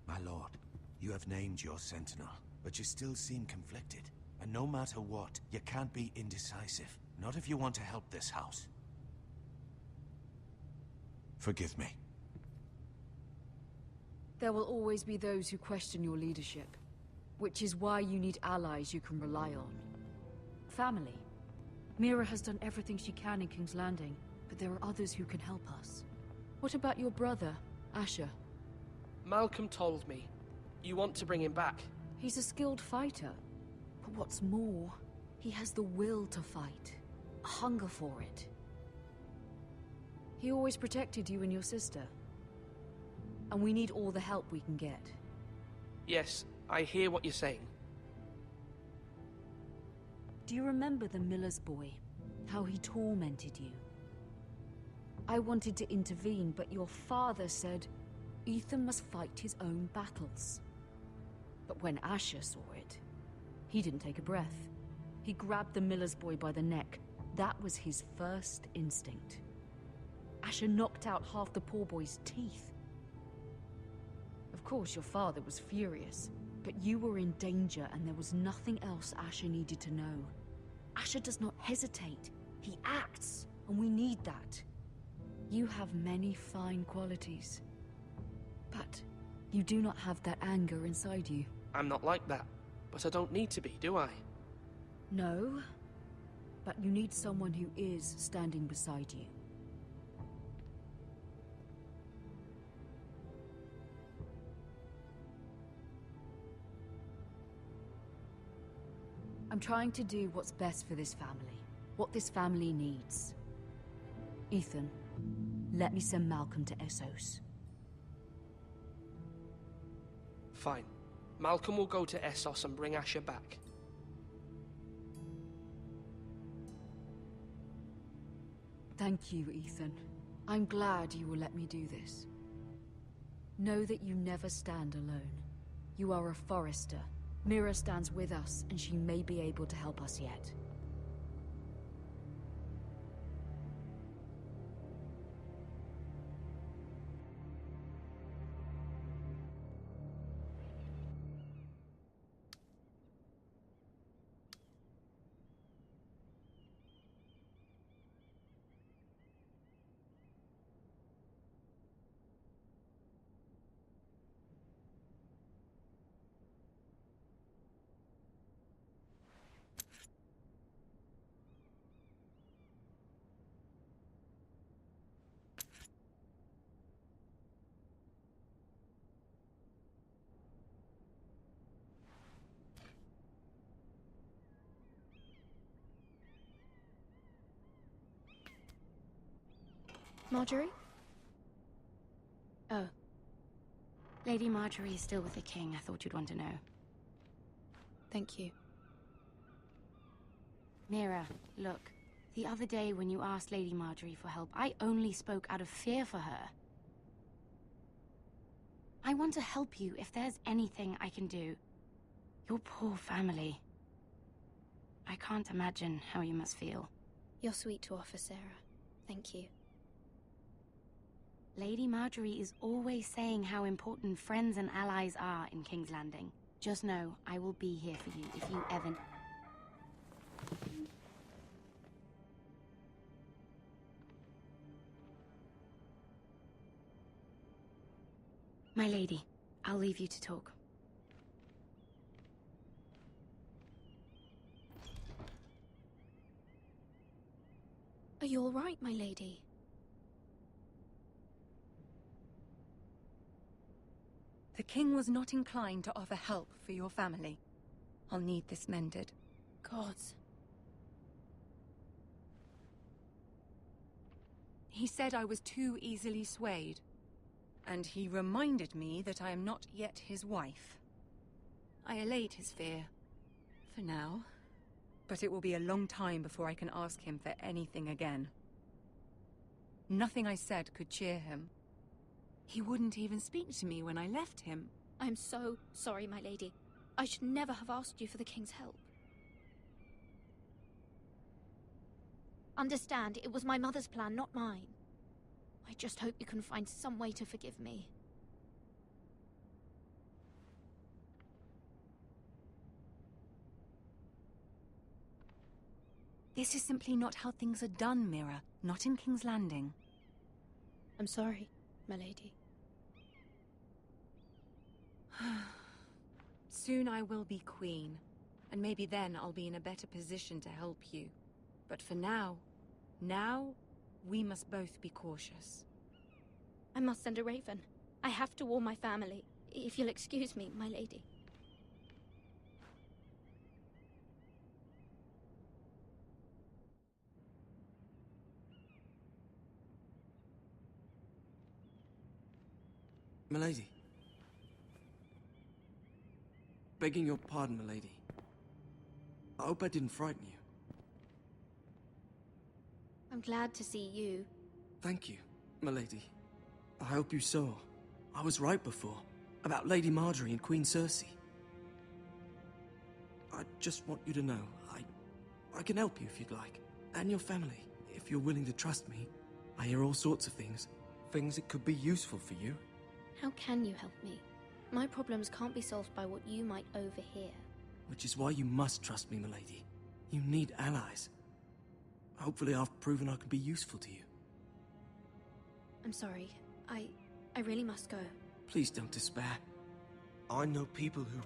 My lord, you have named your sentinel, but you still seem conflicted. And no matter what, you can't be indecisive. Not if you want to help this house. Forgive me. There will always be those who question your leadership, which is why you need allies you can rely on. Family. Mira has done everything she can in King's Landing, but there are others who can help us. What about your brother, Asher? Malcolm told me. You want to bring him back. He's a skilled fighter. But what's more, he has the will to fight. A hunger for it. He always protected you and your sister. And we need all the help we can get. Yes, I hear what you're saying. Do you remember the miller's boy? How he tormented you? I wanted to intervene, but your father said Ethan must fight his own battles. But when Asher saw it, he didn't take a breath. He grabbed the miller's boy by the neck. That was his first instinct. Asher knocked out half the poor boy's teeth. Of course, your father was furious, but you were in danger and there was nothing else Asher needed to know. Asher does not hesitate. He acts, and we need that. You have many fine qualities. But you do not have that anger inside you. I'm not like that, but I don't need to be, do I? No, but you need someone who is standing beside you. I'm trying to do what's best for this family, what this family needs. Ethan, let me send Malcolm to Essos. Fine. Malcolm will go to Essos and bring Asher back. Thank you, Ethan. I'm glad you will let me do this. Know that you never stand alone. You are a Forester. Mira stands with us, and she may be able to help us yet. Marjorie? Oh. Lady Marjorie is still with the king. I thought you'd want to know. Thank you. Mira, look. The other day when you asked Lady Marjorie for help, I only spoke out of fear for her. I want to help you if there's anything I can do. Your poor family. I can't imagine how you must feel. You're sweet to offer, Sarah. Thank you. Lady Marjorie is always saying how important friends and allies are in King's Landing. Just know, I will be here for you if you ever... My lady, I'll leave you to talk. Are you all right, my lady? The king was not inclined to offer help for your family. I'll need this mended. Gods. He said I was too easily swayed. And he reminded me that I am not yet his wife. I allayed his fear. For now. But it will be a long time before I can ask him for anything again. Nothing I said could cheer him. He wouldn't even speak to me when I left him. I'm so sorry, my lady. I should never have asked you for the king's help. Understand, it was my mother's plan, not mine. I just hope you can find some way to forgive me. This is simply not how things are done, Mira. Not in King's Landing. I'm sorry, my lady. Soon I will be queen, and maybe then I'll be in a better position to help you. But for now, we must both be cautious. I must send a raven. I have to warn my family. If you'll excuse me, my lady. Milady. Begging your pardon, milady. I hope I didn't frighten you. I'm glad to see you. Thank you, milady. I hope you saw. I was right before. About Lady Marjorie and Queen Cersei. I just want you to know, I can help you if you'd like. And your family, if you're willing to trust me. I hear all sorts of things. Things that could be useful for you. How can you help me? My problems can't be solved by what you might overhear. Which is why you must trust me, milady. You need allies. Hopefully I've proven I can be useful to you. I'm sorry. I really must go. Please don't despair. I know people who'd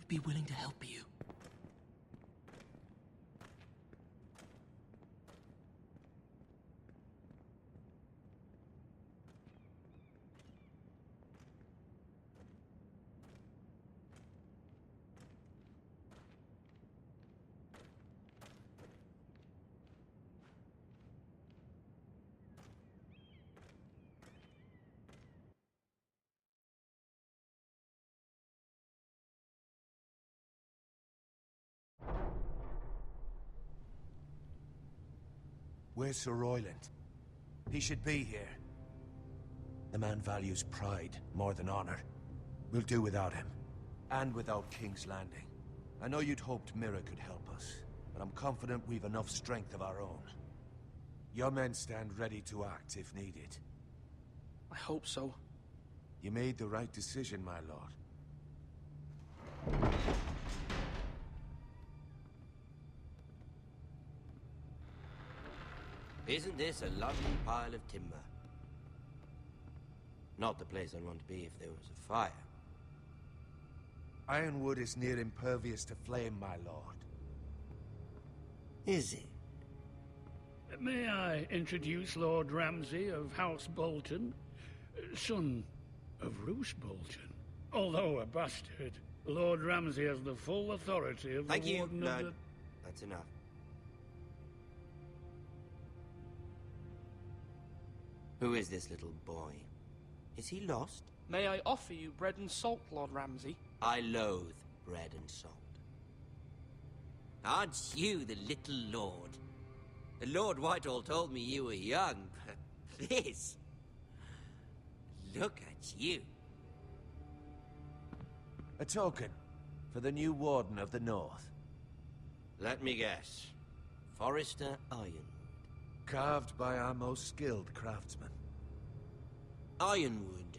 be willing to help you. Where's Sir Royland? He should be here. The man values pride more than honor. We'll do without him. And without King's Landing. I know you'd hoped Mira could help us, but I'm confident we've enough strength of our own. Your men stand ready to act if needed. I hope so. You made the right decision, my lord. Isn't this a lovely pile of timber? Not the place I'd want to be if there was a fire. Ironwood is near impervious to flame, my lord. Is it? May I introduce Lord Ramsay of House Bolton, son of Roose Bolton. Although a bastard, Lord Ramsay has the full authority of Thank the you, Warden no, of the... that's enough. Who is this little boy? Is he lost? May I offer you bread and salt, Lord Ramsay? I loathe bread and salt. Aren't you the little lord? Lord Whitehall told me you were young, but this... Look at you. A token for the new Warden of the North. Let me guess. Forrester Ironwood. Carved by our most skilled craftsmen. Ironwood.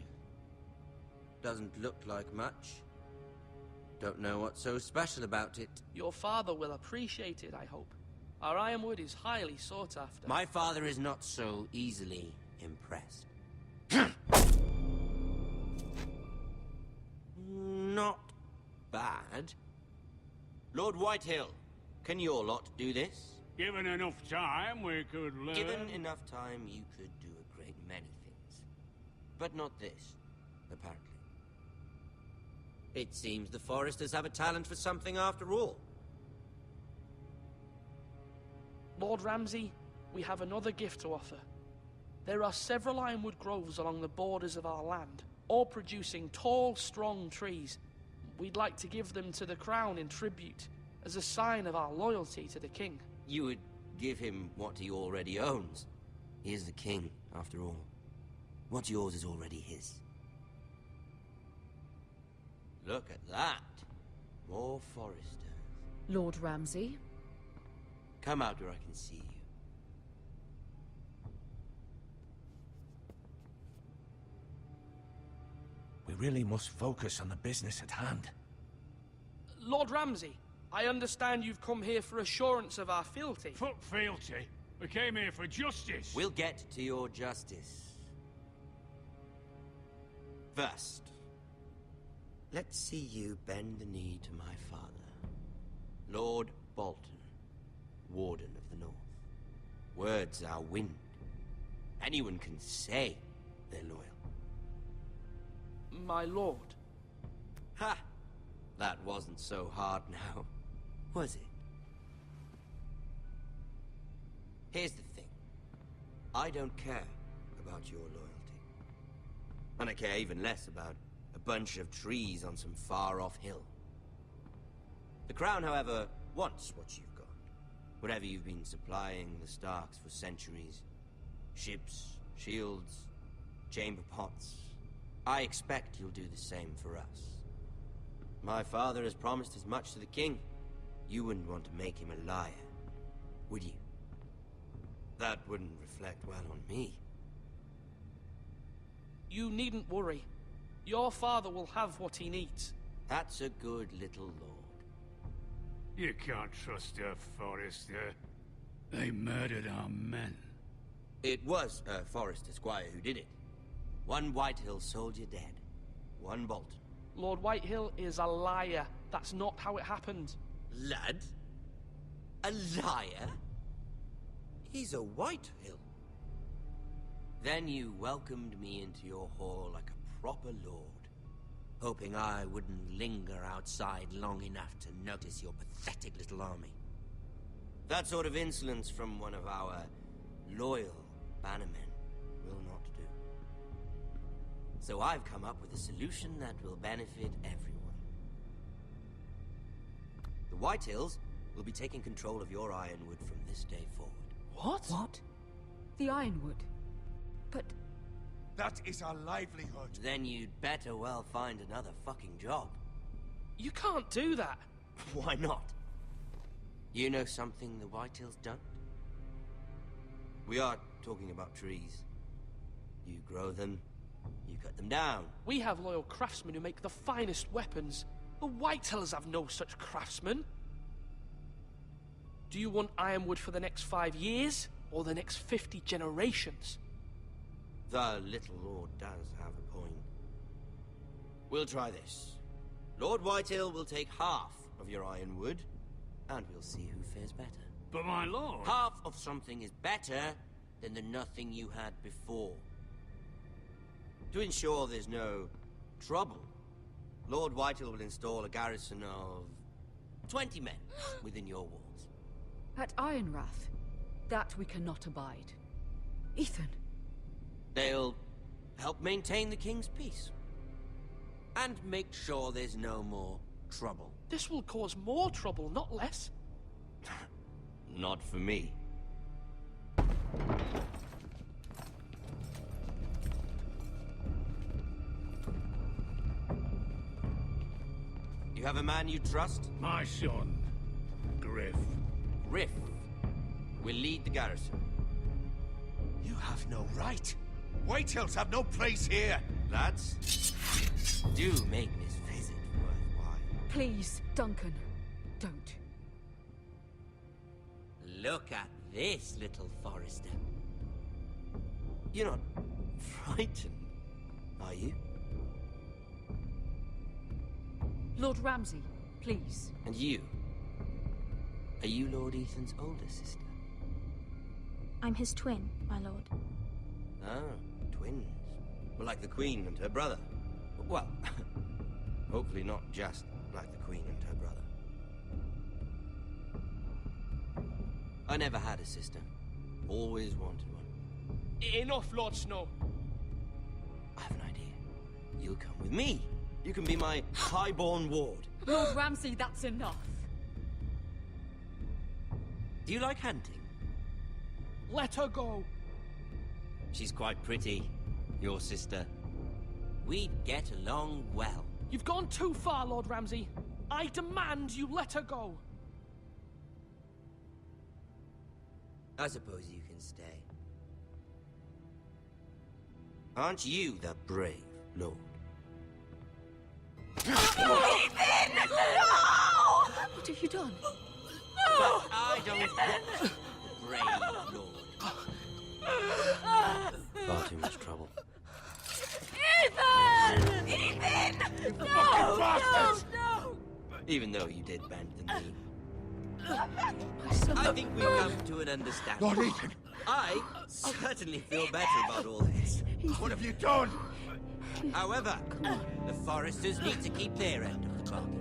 Doesn't look like much. Don't know what's so special about it. Your father will appreciate it, I hope. Our ironwood is highly sought after. My father is not so easily impressed. Not bad. Lord Whitehill, can your lot do this? Given enough time, we could learn... Given enough time, you could do a great many things. But not this, apparently. It seems the Foresters have a talent for something after all. Lord Ramsay, we have another gift to offer. There are several ironwood groves along the borders of our land, all producing tall, strong trees. We'd like to give them to the crown in tribute, as a sign of our loyalty to the king. You would give him what he already owns. He is the king, after all. What's yours is already his. Look at that. More Foresters. Lord Ramsay? Come out where I can see you. We really must focus on the business at hand. Lord Ramsay, I understand you've come here for assurance of our fealty. Fuck fealty. We came here for justice. We'll get to your justice. First, let's see you bend the knee to my father, Lord Bolton, Warden of the North. Words are wind. Anyone can say they're loyal. My lord. Ha! That wasn't so hard now, was it? Here's the thing. I don't care about your loyalty. And I care even less about a bunch of trees on some far-off hill. The Crown, however, wants what you've got. Whatever you've been supplying the Starks for centuries. Ships, shields, chamber pots. I expect you'll do the same for us. My father has promised as much to the king. You wouldn't want to make him a liar, would you? That wouldn't reflect well on me. You needn't worry. Your father will have what he needs. That's a good little lord. You can't trust a Forrester. They murdered our men. It was a Forrester Squire who did it. One Whitehill soldier dead. One Bolton. Lord Whitehill is a liar. That's not how it happened. Lad? A liar? He's a Whitehill. Then you welcomed me into your hall like a proper lord, hoping I wouldn't linger outside long enough to notice your pathetic little army. That sort of insolence from one of our loyal bannermen will not do. So I've come up with a solution that will benefit everyone. The Whitehills will be taking control of your ironwood from this day forward. What? What? The Ironwood? But... That is our livelihood. Then you'd better well find another fucking job. You can't do that. Why not? You know something the Whitehills don't? We are talking about trees. You grow them, you cut them down. We have loyal craftsmen who make the finest weapons. The Whitehills have no such craftsmen. Do you want ironwood for the next 5 years, or the next 50 generations? The little lord does have a point. We'll try this. Lord Whitehill will take half of your ironwood, and we'll see who fares better. But my lord... Half of something is better than the nothing you had before. To ensure there's no trouble, Lord Whitehill will install a garrison of 20 men within your walls. at Ironrath, that we cannot abide. Ethan. They'll help maintain the king's peace. And make sure there's no more trouble. This will cause more trouble, not less. Not for me. You have a man you trust? My son, Griff. Griff will lead the garrison. You have no right. Whitehills have no place here. Lads, do make this visit worthwhile. Please, Duncan, don't. Look at this, little Forrester. You're not frightened, are you? Lord Ramsay, please. And you? Are you Lord Ethan's older sister? I'm his twin, my lord. Ah, twins. Well, like the Queen and her brother. Well, hopefully not just like the Queen and her brother. I never had a sister. Always wanted one. Enough, Lord Snow. I have an idea. You'll come with me. You can be my highborn ward. Lord Ramsay, that's enough. Do you like hunting? Let her go. She's quite pretty, your sister. We'd get along well. You've gone too far, Lord Ramsay. I demand you let her go. I suppose you can stay. Aren't you the brave lord? Ethan! No! What have you done? But I don't want the brave lord. Far too much trouble. Ethan! Ethan! No! No! No! Even though you did bend the knee. My son. I think we've come to an understanding. Lord Ethan! I certainly feel better about all this. What have you done? However, the Foresters need to keep their end of the bargain.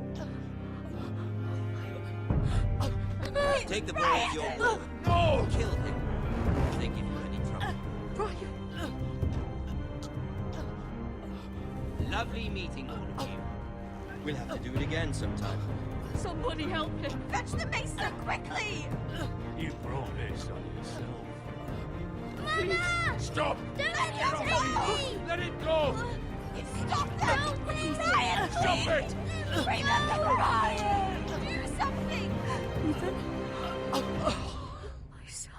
Take the boy as your word. No! Kill him if they give you any trouble. Brian! Lovely meeting all of you. We'll have to do it again sometime. Somebody help him! Fetch the maester, quickly! You brought this on yourself. Mama! Stop! Don't let him take me! Let it go! Stop that! Help me! Brian, Stop it! remember Brian! Do something! Ethan? My son.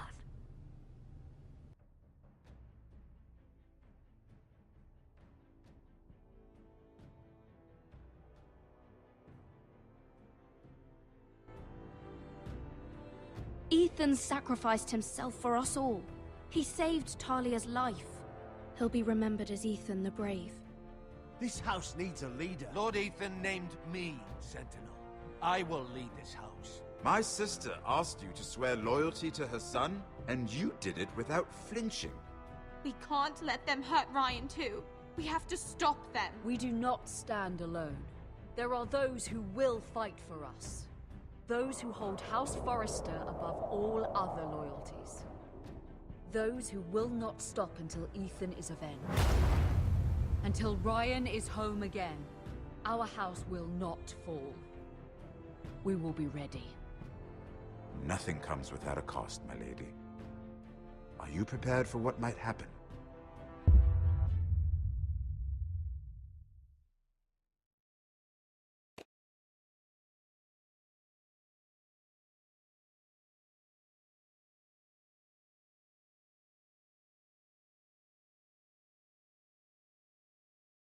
Ethan sacrificed himself for us all. He saved Talia's life. He'll be remembered as Ethan the Brave. This house needs a leader. Lord Ethan named me Sentinel. I will lead this house. My sister asked you to swear loyalty to her son, and you did it without flinching. We can't let them hurt Ryan too. We have to stop them. We do not stand alone. There are those who will fight for us. Those who hold House Forrester above all other loyalties. Those who will not stop until Ethan is avenged. Until Ryan is home again, our house will not fall. We will be ready. Nothing comes without a cost, my lady. Are you prepared for what might happen?